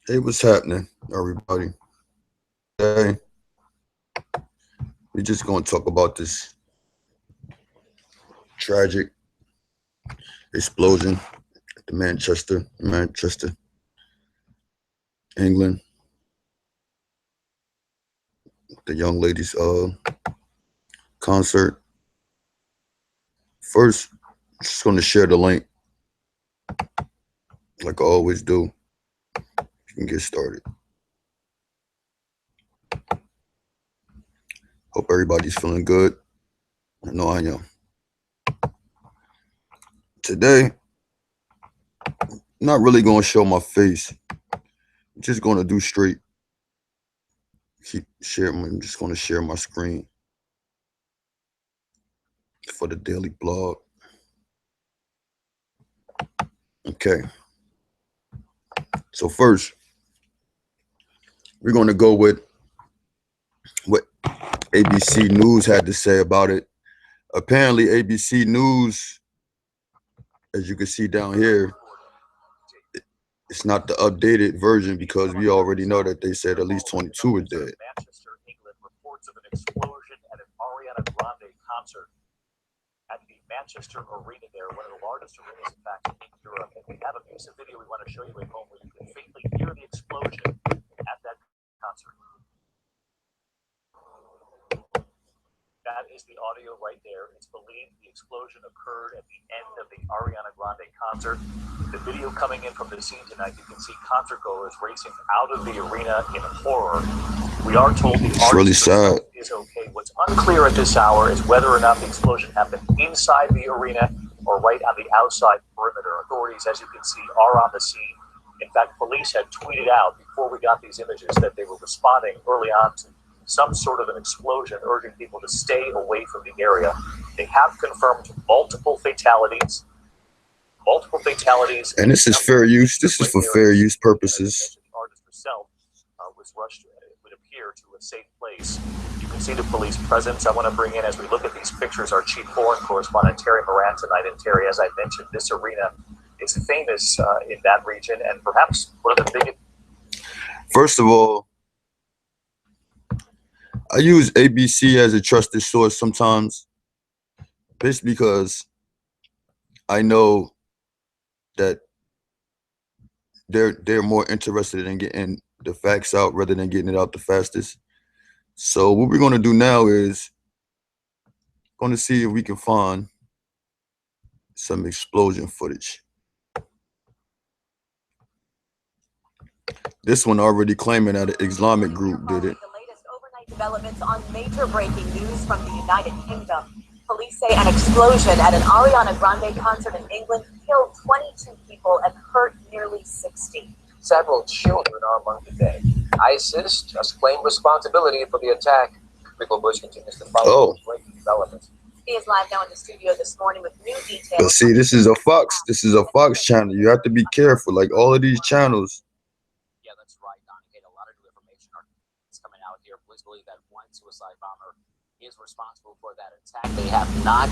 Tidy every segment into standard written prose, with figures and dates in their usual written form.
Hey, what's happening, everybody? Today, we're just going to talk about this tragic explosion at the Manchester, England. The young lady's concert. First, just going to share the link, like I always do. You can get started. Hope everybody's feeling good. I know I am. Today, not really going to show my face. I'm just going to do straight. I'm just going to share my screen for the daily blog. Okay. So first, we're going to go with what ABC News had to say about it. Apparently, ABC News, as you can see down here, it's not the updated version because we already know that they said at least 22 are dead. Manchester, England, reports of an explosion at an Ariana Grande concert at the Manchester Arena there, one of the largest arenas, in fact, in Europe. And we have a piece of video we want to show you at home where you can faintly hear the explosion at that concert. That is the audio right there. It's believed the explosion occurred at the end of the Ariana Grande concert. The video coming in from the scene tonight, you can see concert goers racing out of the arena in horror. We are told the artist is okay. What's unclear at this hour is whether or not the explosion happened inside the arena or right on the outside perimeter. Authorities, as you can see, are on the scene. In fact, police had tweeted out before we got these images that they were responding early on to some sort of an explosion, urging people to stay away from the area. They have confirmed multiple fatalities. And this is fair use. This is for fair use purposes. The artist herself was rushed, it would appear, to a safe place. You can see the police presence. I want to bring in, as we look at these pictures, our chief foreign correspondent, Terry Moran, tonight. And Terry, as I mentioned, this arena is famous in that region and perhaps one of the biggest. First of all, I use ABC as a trusted source sometimes, just because I know that they're more interested in getting the facts out rather than getting it out the fastest. So what we're going to do now is going to see if we can find some explosion footage. This one already claiming that an Islamic group did it. Developments on major breaking news from the United Kingdom. Police say an explosion at an Ariana Grande concert in England killed 22 people and hurt nearly 60. Several children are among the dead. ISIS just claimed responsibility for the attack. Michael Bush continues to follow breaking developments. He is live now in the studio this morning with new details. But see, this is a Fox. This is a Fox channel. You have to be careful. Like all of these channels. Yeah, that's right, Don. A lot of new information is coming out here. Police believe that one suicide bomber is responsible for that attack. They have not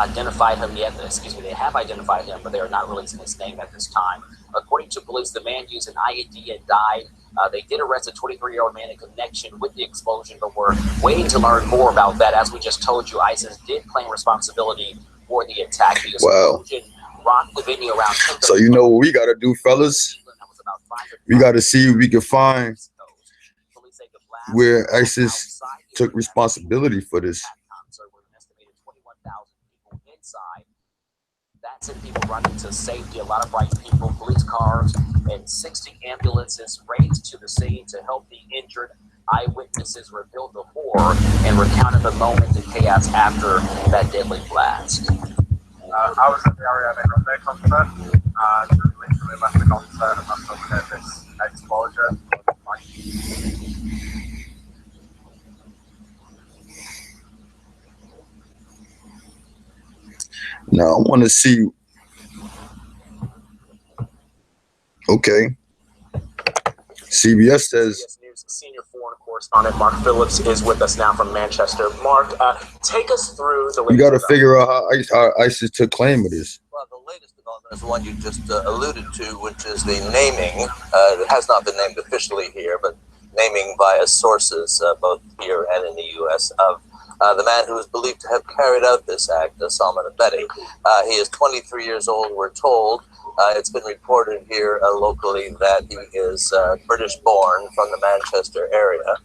identified him yet. They have identified him, but they are not releasing his name at this time. According to police, the man used an IED and died. They did arrest a 23-year-old man in connection with the explosion, but we're waiting to learn more about that. As we just told you, ISIS did claim responsibility for the attack. The explosion rocked the venue around 10. So you know what we got to do, fellas? We got to see if we can find where ISIS took responsibility for this. That's it, people running to safety, a lot of bright people, police cars, and 60 ambulances raced to the scene to help the injured. Eyewitnesses revealed the horror and recounted the moment of chaos after that deadly blast. I was at the Ariana Grande concert, and literally left the concert and that's when we heard this explosion. Now I want to see. Okay. CBS says. News senior foreign correspondent Mark Phillips is with us now from Manchester. Mark, take us through the. We got to figure out how ISIS took claim of this. Well, the latest development As one you just alluded to, which is the naming. It has not been named officially here, but naming via sources, both here and in the U.S., of the man who is believed to have carried out this act, Salman Abedi. He is 23 years old, we're told. It's been reported here locally that he is British-born from the Manchester area.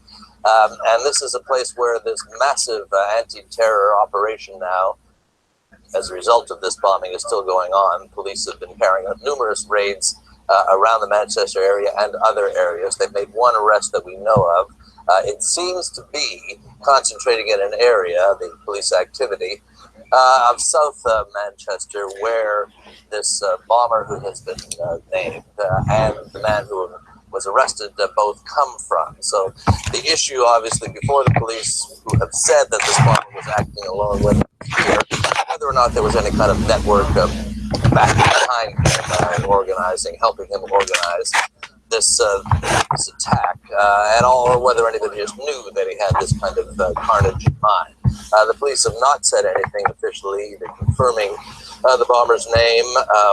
And this is a place where this massive anti-terror operation now, as a result of this bombing, is still going on. Police have been carrying out numerous raids around the Manchester area and other areas. They've made one arrest that we know of. It seems to be concentrating in an area, the police activity, of South Manchester, where this bomber who has been named and the man who was arrested both come from. So the issue, obviously, before the police, who have said that this bomber was acting alone with here, whether or not there was any kind of network back behind him and organizing, helping him organize this attack, at all, or whether anybody just knew that he had this kind of carnage in mind. The police have not said anything officially, either confirming the bomber's name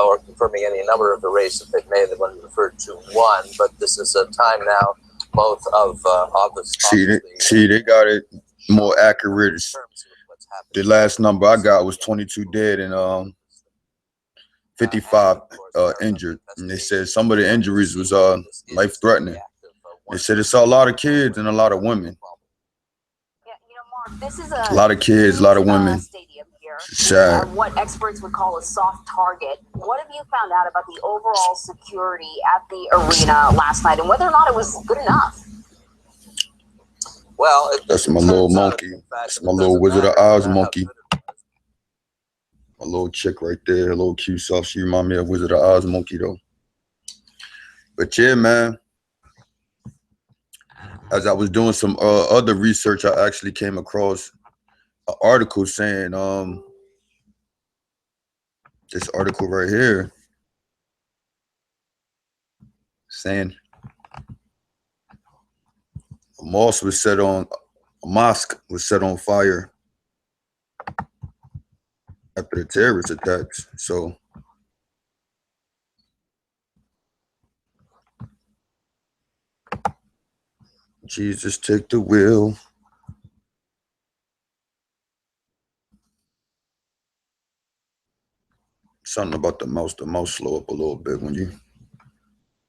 or confirming any number of the raids that they've made. They've only referred to one, but this is a time now both of the See, they got it more accurate. The last number I got was 22 dead and 55 injured, and they said some of the injuries was life-threatening. They said it's a lot of kids and a lot of women. Yeah, you know, Mark, this is a lot of kids, a lot of women. Stadium here. Sad. What experts would call a soft target. What have you found out about the overall security at the arena last night, and whether or not it was good enough? Well, that's my little monkey. That's my little Wizard of Oz monkey. A little chick right there, a little cute soft. She remind me of Wizard of Oz monkey though. But yeah, man. As I was doing some other research, I actually came across an article saying, this article right here, saying a mosque was set on fire after the terrorist attacks. So Jesus, take the wheel. Something about the mouse slow up a little bit when you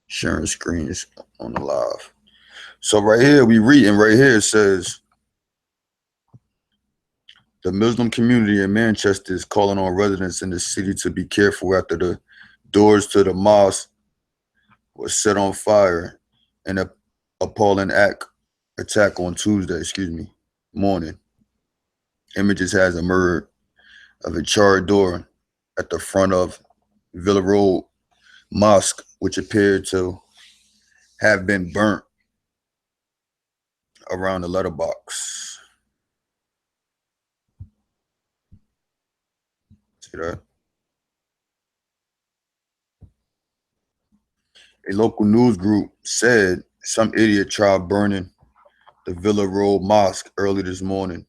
sharing screens on the live. So right here, we reading right here, it says, the Muslim community in Manchester is calling on residents in the city to be careful after the doors to the mosque was set on fire in an appalling attack on Tuesday, morning. Images has emerged of a charred door at the front of Villa Road Mosque, which appeared to have been burnt around the letterbox. See that? A local news group said some idiot tried burning the Villa Road Mosque early this morning.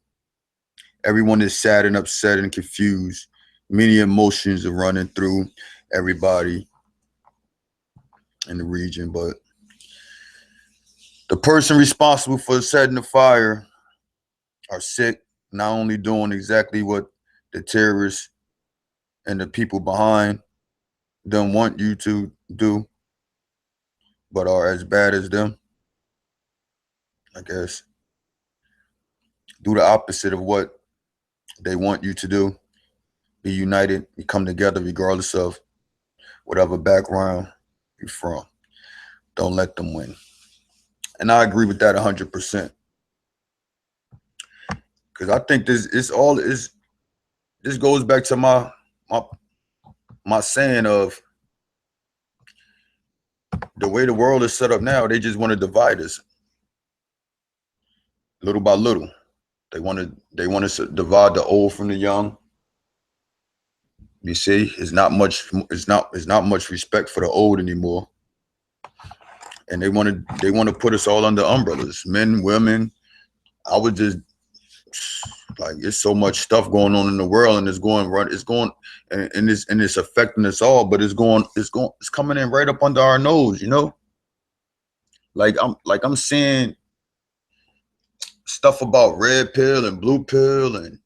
Everyone is sad and upset and confused. Many emotions are running through everybody in the region, but the person responsible for setting the fire are sick, not only doing exactly what the terrorists and the people behind them want you to do, but are as bad as them, I guess. Do the opposite of what they want you to do. Be united, you come together regardless of whatever background you're from. Don't let them win. And I agree with that 100%. Because I think this goes back to my saying of the way the world is set up now. They just want to divide us little by little. They want to divide the old from the young. You see, it's not much respect for the old anymore. And they want to put us all under umbrellas, men, women. I would just Like it's so much stuff going on in the world, and it's going, and it's affecting us all. But it's coming in right up under our nose, you know. Like I'm seeing stuff about red pill and blue pill and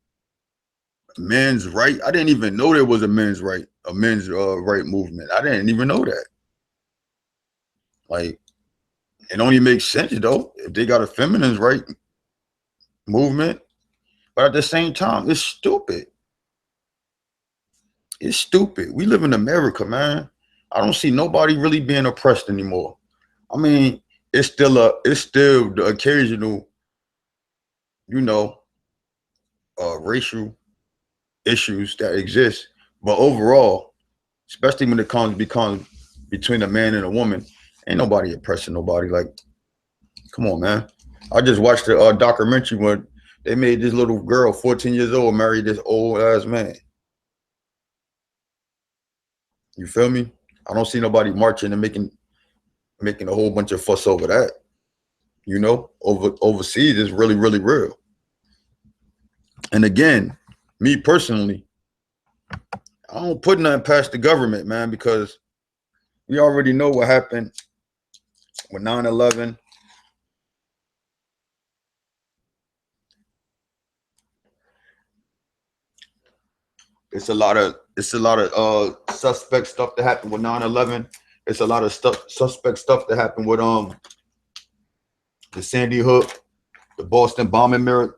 men's right. I didn't even know there was a men's right movement. I didn't even know that. Like, it only makes sense though if they got a feminine right movement. But at the same time, it's stupid. It's stupid. We live in America, man. I don't see nobody really being oppressed anymore. I mean, it's still the occasional, you know, racial issues that exist. But overall, especially when it becomes between a man and a woman, ain't nobody oppressing nobody. Like, come on, man. I just watched the documentary when they made this little girl, 14 years old, marry this old ass man. You feel me? I don't see nobody marching and making a whole bunch of fuss over that. You know, overseas is really, really real. And again, me personally, I don't put nothing past the government, man, because we already know what happened with 9/11. It's a lot of suspect stuff that happened with 9/11. It's a lot of suspect stuff that happened with the Sandy Hook, the Boston bombing, and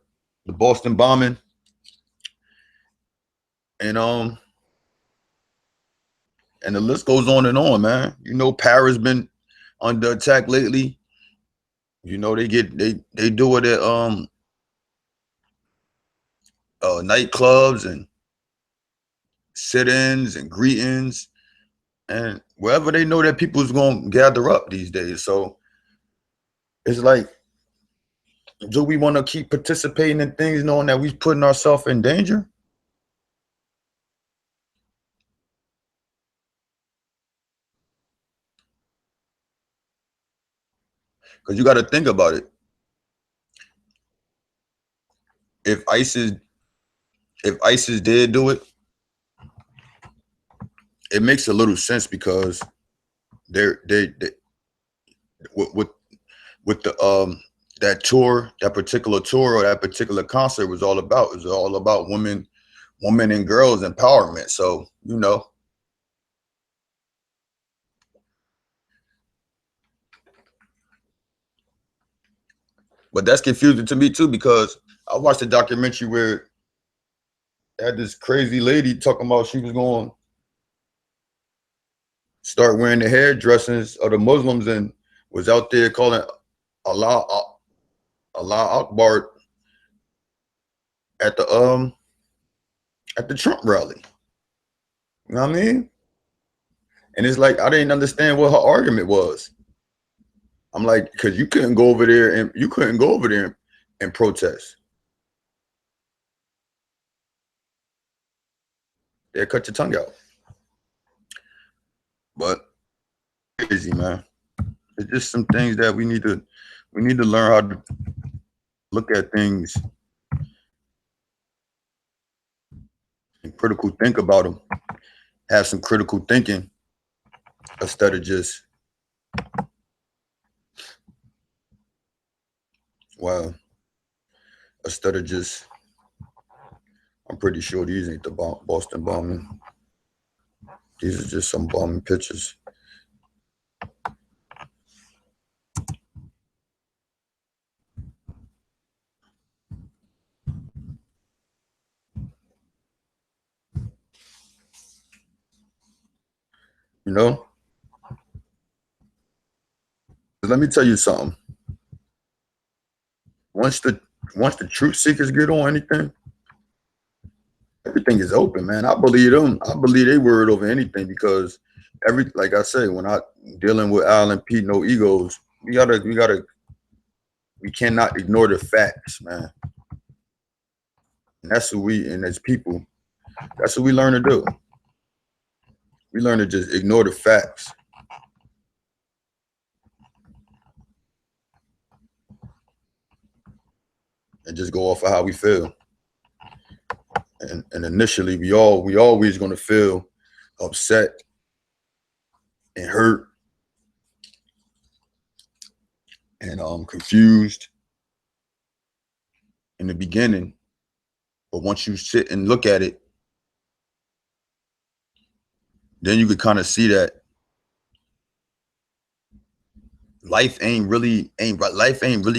the list goes on, man. You know, Paris been under attack lately. You know, they do it at nightclubs and sit-ins and greetings, and wherever they know that people's gonna gather up these days. So it's like, do we want to keep participating in things knowing that we're putting ourselves in danger? Because you got to think about it. If ISIS did do it, it makes a little sense because they with the that particular tour or that particular concert was all about women and girls empowerment. So, you know, but that's confusing to me too, because I watched a documentary where they had this crazy lady talking about she was going to start wearing the hairdressings of the Muslims and was out there calling Allah Akbar at the Trump rally. You know what I mean? And it's like, I didn't understand what her argument was. I'm like, because you couldn't go over there and protest. They'll cut your tongue out. But crazy, man. It's just some things that we need to learn how to look at things and critical think about them. Have some critical thinking instead of just, I'm pretty sure these ain't the Boston bombing. These are just some bombing pictures. You know? Let me tell you something. Once the truth seekers get on anything, everything is open, man. I believe them. I believe they word over anything, because like I say, when I dealing with Al and Pete, no egos, we cannot ignore the facts, man. And that's what and as people, that's what we learn to do. We learn to just ignore the facts. And just go off of how we feel. And initially we always gonna feel upset and hurt and confused in the beginning. But once you sit and look at it, then you could kind of see that life ain't really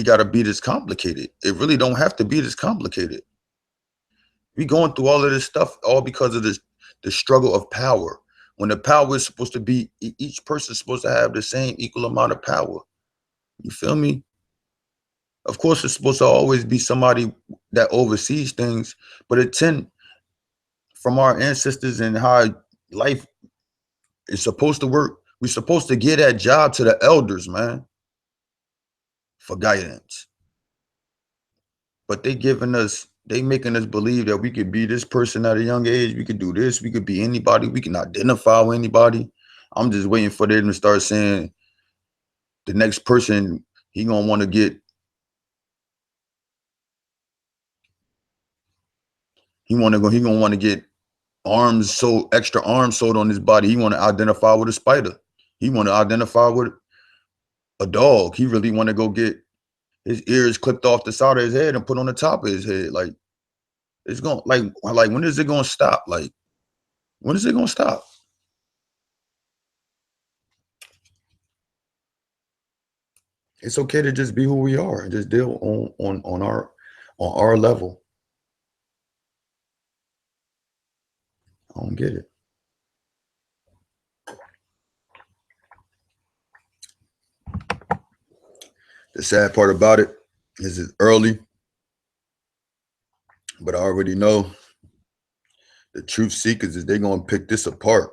gotta be this complicated. It really don't have to be this complicated. We going through all of this stuff all because of the struggle of power. When the power is supposed to be, each person's supposed to have the same equal amount of power. You feel me? Of course, it's supposed to always be somebody that oversees things, but it tend from our ancestors and how life is supposed to work. We're supposed to give that job to the elders, man, for guidance. But they making us believe that we could be this person at a young age. We could do this. We could be anybody. We can identify with anybody. I'm just waiting for them to start saying the next person he gonna want to get. He gonna want to get extra arms sold on his body. He want to identify with a spider. He want to identify with a dog. He really want to go get his ears clipped off the side of his head and put on the top of his head. Like, it's going like when is it gonna stop? Like, when is it gonna stop? It's okay to just be who we are and just deal on our level. I don't get it. The sad part about it is it's early, but I already know the truth seekers is they're gonna pick this apart.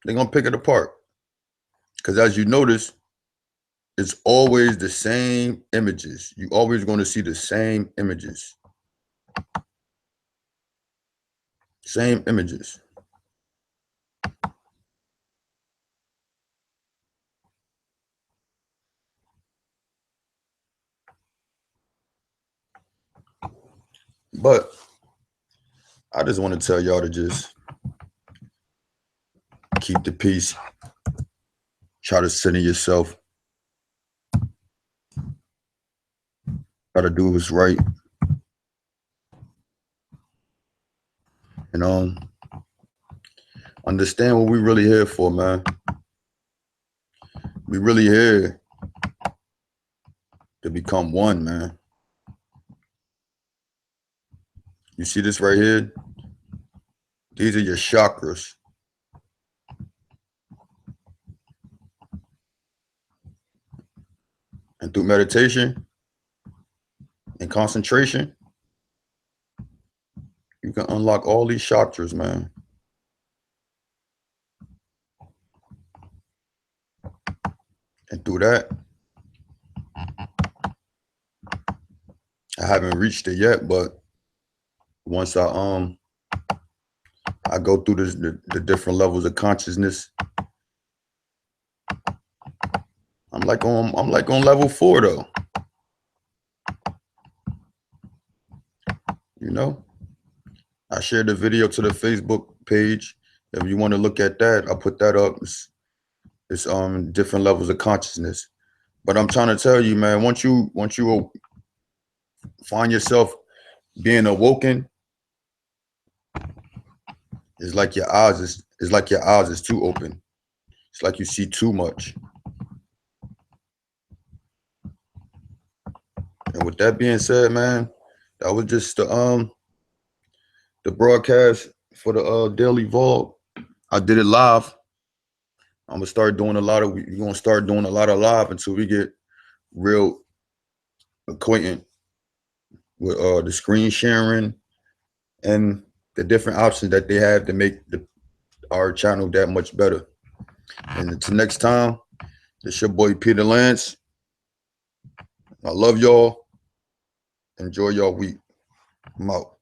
They're gonna pick it apart. Because as you notice, it's always the same images. You're always going to see the same images. Same images. But I just want to tell y'all to just keep the peace. Try to center yourself. Try to do what's right. And understand what we really here for, man. We really here to become one, man. You see this right here? These are your chakras. And through meditation and concentration, you can unlock all these chakras, man. And through that, I haven't reached it yet, but once I go through the different levels of consciousness, I'm like on level 4 though. You know, I shared the video to the Facebook page. If you want to look at that, I'll put that up. It's different levels of consciousness. But I'm trying to tell you, man, once you find yourself being awoken, it's like your eyes is too open. It's like you see too much. And with that being said, man, that was just the broadcast for the Daily Vlog. I did it live. I'm gonna start doing we're gonna start doing a lot of live until we get real acquainted with the screen sharing and the different options that they have to make our channel that much better. And until next time, it's your boy Peter Lance. I love y'all. Enjoy your week. I'm out.